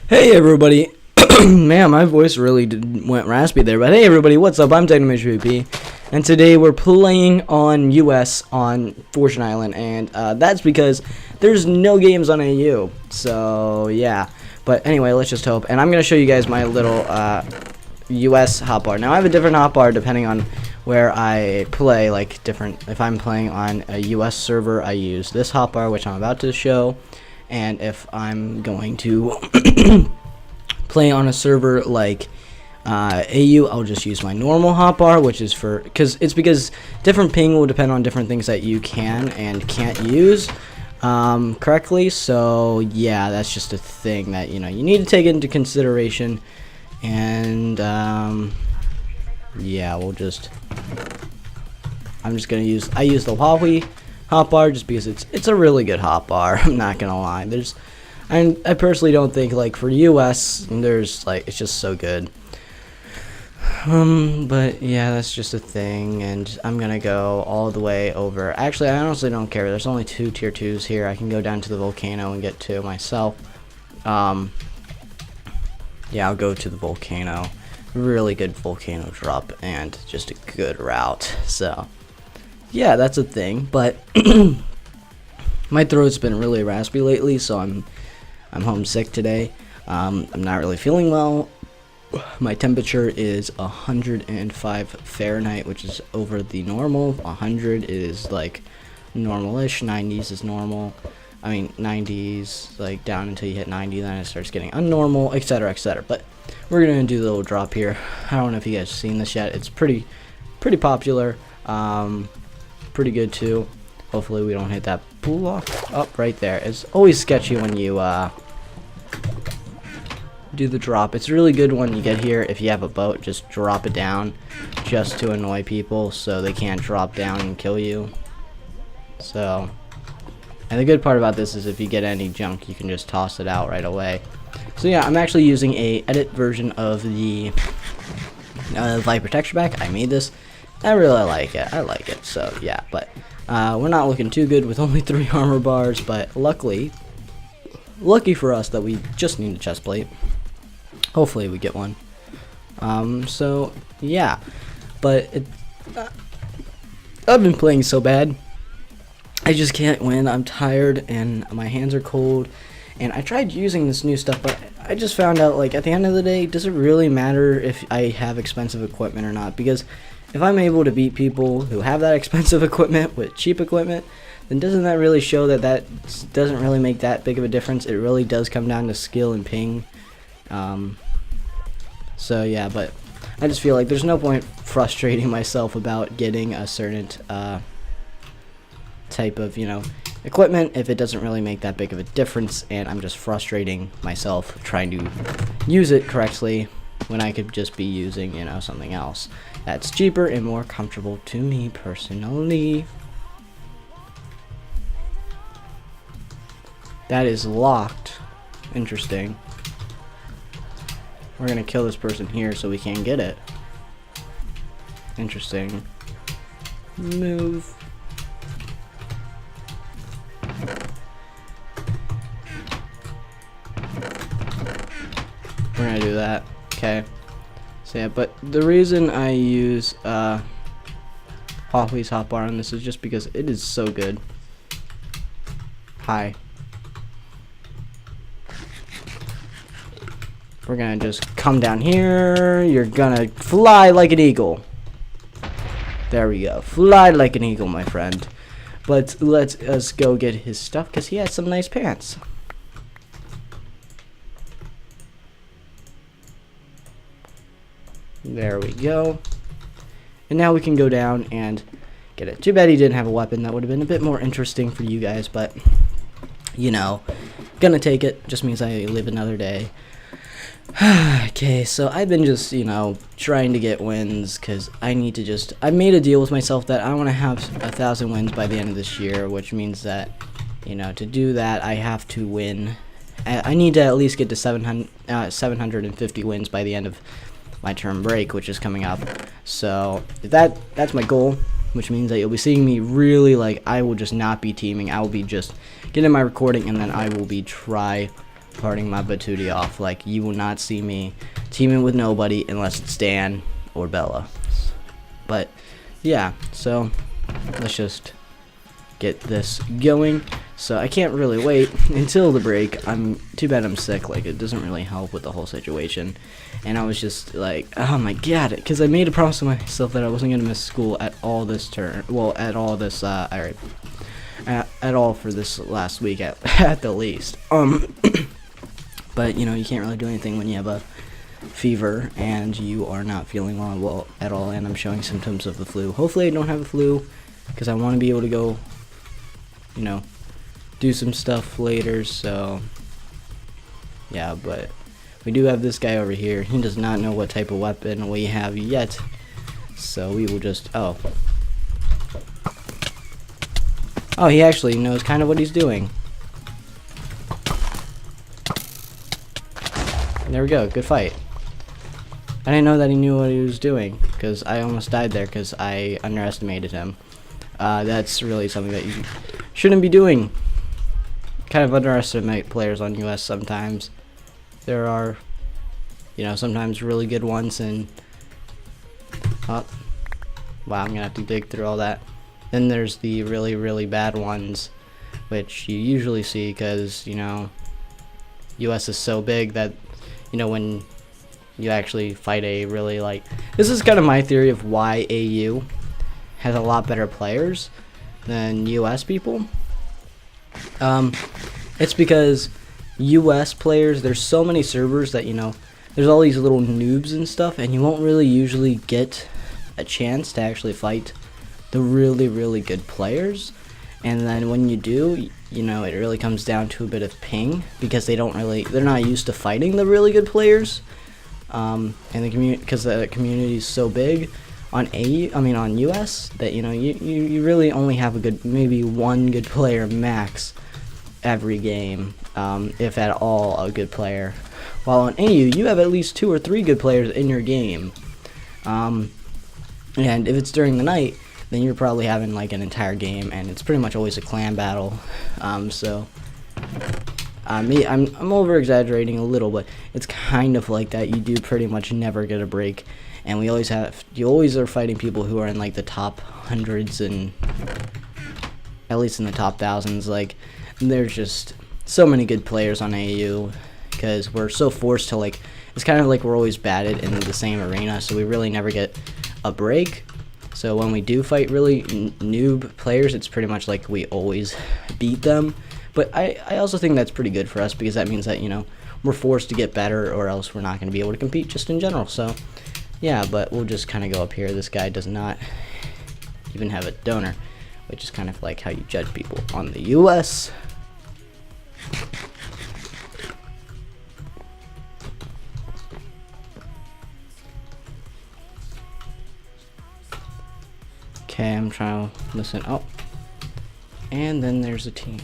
Hey everybody, man, my voice really went raspy there, but hey everybody, what's up? I'm TechnoMajorVP, and today we're playing on US on Fortune Island, and that's because there's no games on AU, so yeah. But anyway, let's just hope, and I'm going to show you guys my little US hotbar. Now I have a different hotbar depending on where I play, like different, if I'm playing on a US server, I use this hotbar, which I'm about to show. And if I'm going to play on a server like AU, I'll just use my normal hotbar, which is because different ping will depend on different things that you can and can't use correctly. So yeah, that's just a thing that you need to take into consideration. And yeah, I'm just gonna use the Huawei hotbar just because it's a really good hotbar. I'm not gonna lie. I personally don't think, like, for US it's just so good. But yeah, that's just a thing, and I'm gonna go all the way over. Actually, I honestly don't care. There's only 2 tier 2s here. I can go down to the volcano and get 2 myself. Yeah, I'll go to the volcano. Really good volcano drop and just a good route. So yeah, that's a thing, but my throat's been really raspy lately, so I'm homesick today. I'm not really feeling well. My temperature is 105 Fahrenheit, which is over the normal. 100 is like normal-ish. 90s is normal. I mean, 90s, like down until you hit 90, then it starts getting unnormal, etc., etc. But we're gonna do the little drop here. I don't know if you guys have seen this yet. It's pretty popular. Pretty good too. Hopefully we don't hit that block up right there. It's always sketchy when you do the drop. It's really good when you get here. If you have a boat, just drop it down just to annoy people so they can't drop down and kill you. So, and the good part about this is if you get any junk, you can just toss it out right away. So yeah, I'm actually using a edit version of the Viper texture pack. I made this. I really like it. I like it. So yeah, but we're not looking too good with only 3 armor bars, but lucky for us that we just need a chest plate. Hopefully we get one. So yeah, but I've been playing so bad. I just can't win. I'm tired and my hands are cold. And I tried using this new stuff, but I just found out, like, at the end of the day, does it really matter if I have expensive equipment or not? Because if I'm able to beat people who have that expensive equipment with cheap equipment, then doesn't that really show that doesn't really make that big of a difference? It really does come down to skill and ping. So yeah, but I just feel like there's no point frustrating myself about getting a certain type of, equipment if it doesn't really make that big of a difference, and I'm just frustrating myself trying to use it correctly when I could just be using, something else that's cheaper and more comfortable to me personally. That is locked. Interesting. We're gonna kill this person here so we can get it. Interesting. Move. We're gonna do that. Okay. So yeah, but the reason I use Huawei's hotbar on this is just because it is so good. Hi. We're gonna just come down here. You're gonna fly like an eagle. There we go. Fly like an eagle, my friend. But let's us go get his stuff because he has some nice pants. There we go. And now we can go down and get it. Too bad he didn't have a weapon. That would have been a bit more interesting for you guys, but gonna take it. Just means I live another day. Okay, so I've been just, trying to get wins because I need to I made a deal with myself that I want to have 1,000 wins by the end of this year, which means that, to do that, I have to win. I need to at least get to 750 wins by the end of my term break, which is coming up. So that's my goal, which means that you'll be seeing me really, like, I will just not be teaming. I will be just getting my recording, and then I will be parting my Batuti off. Like, you will not see me teaming with nobody unless it's Dan or Bella. But yeah, so let's just get this going. So I can't really wait until the break. Too bad I'm sick. Like, it doesn't really help with the whole situation. And I was just like, oh my god, because I made a promise to myself that I wasn't gonna miss school at all this term. Well, at all this at all for this last week at the least. But you know, you can't really do anything when you have a fever and you are not feeling well at all, and I'm showing symptoms of the flu. Hopefully I don't have the flu, because I want to be able to go, you know, do some stuff later. So yeah, but we do have this guy over here. He does not know what type of weapon we have yet, so we will just oh, he actually knows kind of what he's doing. There we go, good fight. I didn't know that he knew what he was doing, because I almost died there because I underestimated him. That's really something that you shouldn't be doing. Kind of underestimate players on US sometimes. There are, you know, sometimes really good ones, and oh, wow, I'm gonna have to dig through all that. Then there's the really, really bad ones, which you usually see because, you know, US is so big that, you know, when you actually fight a really, like, this is kind of my theory of why AU has a lot better players than US people. It's because US players, there's so many servers that, you know, there's all these little noobs and stuff, and you won't really usually get a chance to actually fight the really, really good players. And then when you do, you know, it really comes down to a bit of ping, because they're not used to fighting the really good players. And the community, because the community is so big on on US, that, you know, you really only have maybe one good player max every game, if at all a good player. While on AU, you have at least 2 or 3 good players in your game. And if it's during the night, then you're probably having like an entire game, and it's pretty much always a clan battle. I'm over exaggerating a little, but it's kind of like that. You do pretty much never get a break, and you always are fighting people who are in like the top hundreds, and at least in the top thousands. Like, there's just so many good players on AU, because we're so forced to, like, it's kind of like we're always batted in the same arena, so we really never get a break. So when we do fight really noob players, it's pretty much like we always beat them. But I also think that's pretty good for us, because that means that, you know, we're forced to get better, or else we're not going to be able to compete just in general. So yeah, but we'll just kind of go up here. This guy does not even have a donor, which is kind of like how you judge people on the US. Okay, I'm trying to listen. Oh, and then there's a team.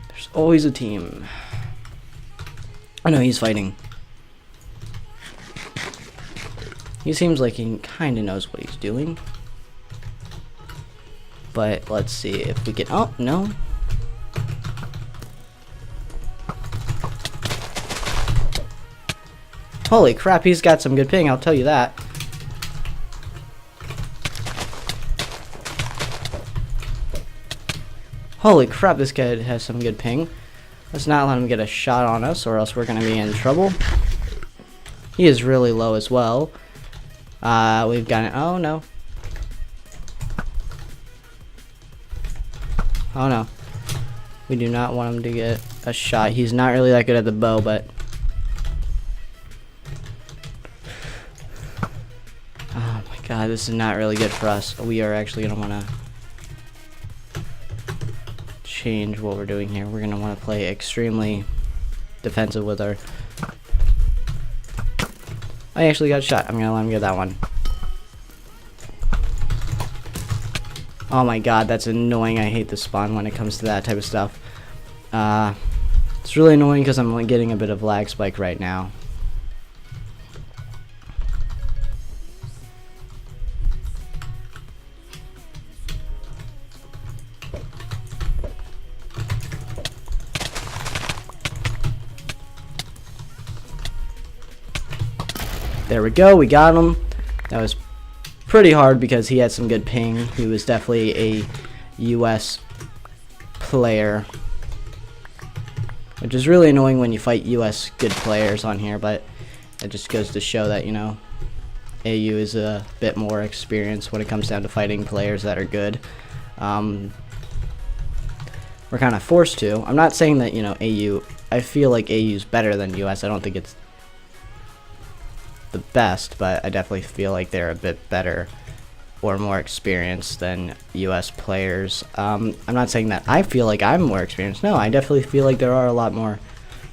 There's always a team. I know he's fighting. He seems like he kind of knows what he's doing. But let's see if we can. Oh, no. Holy crap, he's got some good ping, I'll tell you that. Holy crap, this guy has some good ping. Let's not let him get a shot on us, or else we're going to be in trouble. He is really low as well. We've got it. Oh, no. Oh, no. We do not want him to get a shot. He's not really that good at the bow, but... oh, my God. This is not really good for us. We are actually going to want to change what we're doing here. We're going to want to play extremely defensive with our... I actually got a shot. I'm going to let him get that one. Oh my God, that's annoying. I hate the spawn when it comes to that type of stuff. It's really annoying because I'm getting a bit of lag spike right now. There we go. We got him. That was pretty hard because he had some good ping. He was definitely a US player, which is really annoying when you fight US good players on here, but it just goes to show that, you know, AU is a bit more experienced when it comes down to fighting players that are good. We're kind of forced to. I'm not saying that, you know, AU, I feel like AU's better than US. I don't think it's the best, but I definitely feel like they're a bit better or more experienced than US players. I'm not saying that I feel like I'm more experienced. No, I definitely feel like there are a lot more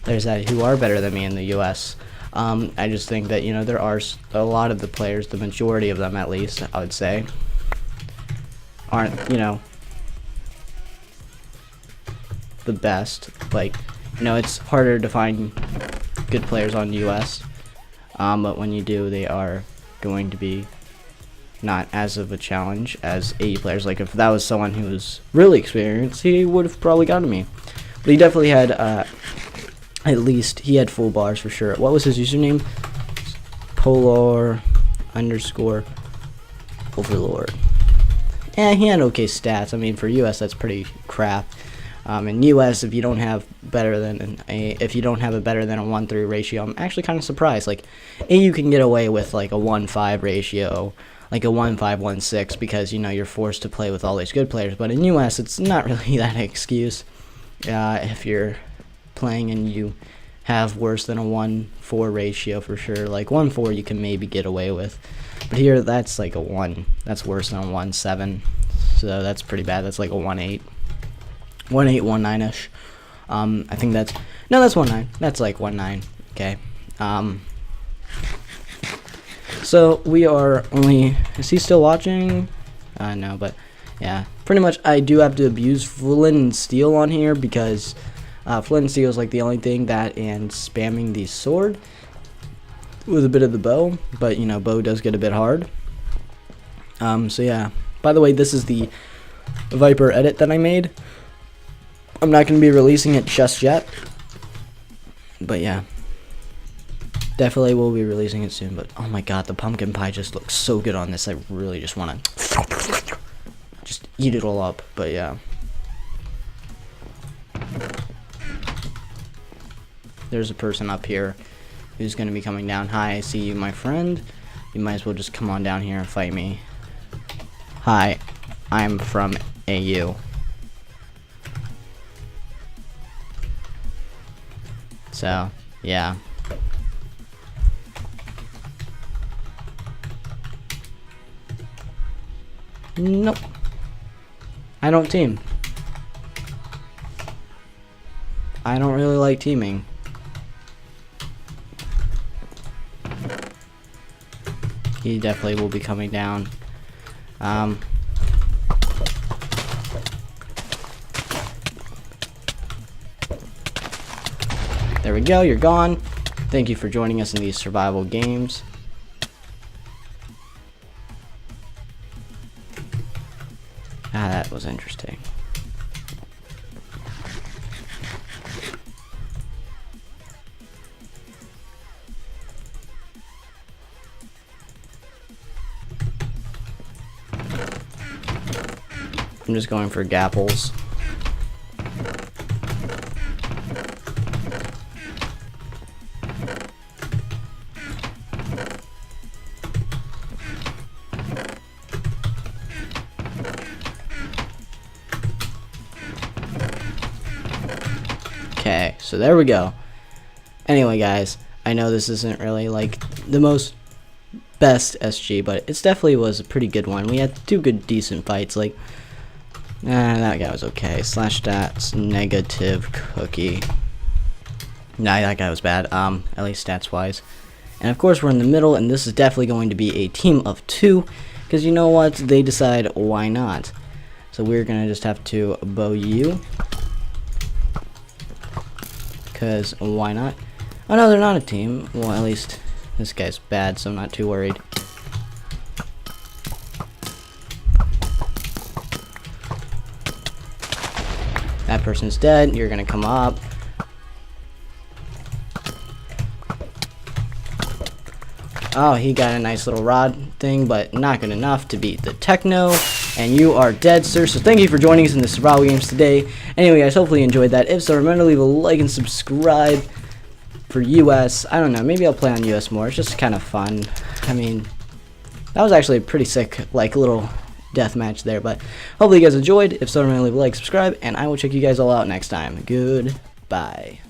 players that who are better than me in the US. I just think that, you know, there are a lot of the players, the majority of them at least, I would say, aren't, you know, the best. Like, you know, it's harder to find good players on US, but when you do, they are going to be not as of a challenge as AU players. Like, if that was someone who was really experienced, he would have probably gotten me. But he definitely had, at least, he had full bars for sure. What was his username? Polar_Overlord. Yeah, he had okay stats. I mean, for US, that's pretty crap. In US, if you don't have better than a 1-3 ratio, I'm actually kind of surprised. Like, AU can get away with like a 1-5 ratio, like a 1-5-1-6, because, you know, you're forced to play with all these good players. But in US, it's not really that excuse. If you're playing and you have worse than a 1-4 ratio for sure. Like 1-4 you can maybe get away with, but here that's like a 1. That's worse than a 1-7, so that's pretty bad. That's like a 1-8, 1-9ish. I think that's 1-9. That's like 1-9. Okay. So we are only. Is he still watching? No, but yeah, pretty much I do have to abuse Flint and Steel on here because Flint and Steel is like the only thing that, and spamming the sword with a bit of the bow, but you know, bow does get a bit hard. So yeah, by the way, this is the Viper edit that I made. I'm not going to be releasing it just yet, but yeah, definitely will be releasing it soon. But oh my god, the pumpkin pie just looks so good on this. I really just want to just eat it all up, but yeah. There's a person up here who's going to be coming down. Hi, I see you, my friend. You might as well just come on down here and fight me. Hi, I'm from AU. So, yeah. Nope. I don't team. I don't really like teaming. He definitely will be coming down. There we go, you're gone. Thank you for joining us in these survival games. That was interesting. I'm just going for gapples. Okay, so there we go. Anyway, guys, I know this isn't really like the most best SG, but it definitely was a pretty good one. We had two good decent fights. Like, that guy was okay. Slash stats negative cookie. Nah, that guy was bad. At least stats wise. And of course we're in the middle, and this is definitely going to be a team of 2, because you know what? They decide why not. So we're gonna just have to bow you, because why not? Oh no, they're not a team. Well, at least this guy's bad, so I'm not too worried. That person's dead. You're gonna come up. Oh, he got a nice little rod thing, but not good enough to beat the Techno. And you are dead, sir. So thank you for joining us in the survival games today. Anyway, guys, hopefully you enjoyed that. If so, remember to leave a like and subscribe for US. I don't know, maybe I'll play on US more. It's just kind of fun. I mean, that was actually a pretty sick, like, little death match there. But hopefully you guys enjoyed. If so, remember to leave a like, subscribe, and I will check you guys all out next time. Goodbye.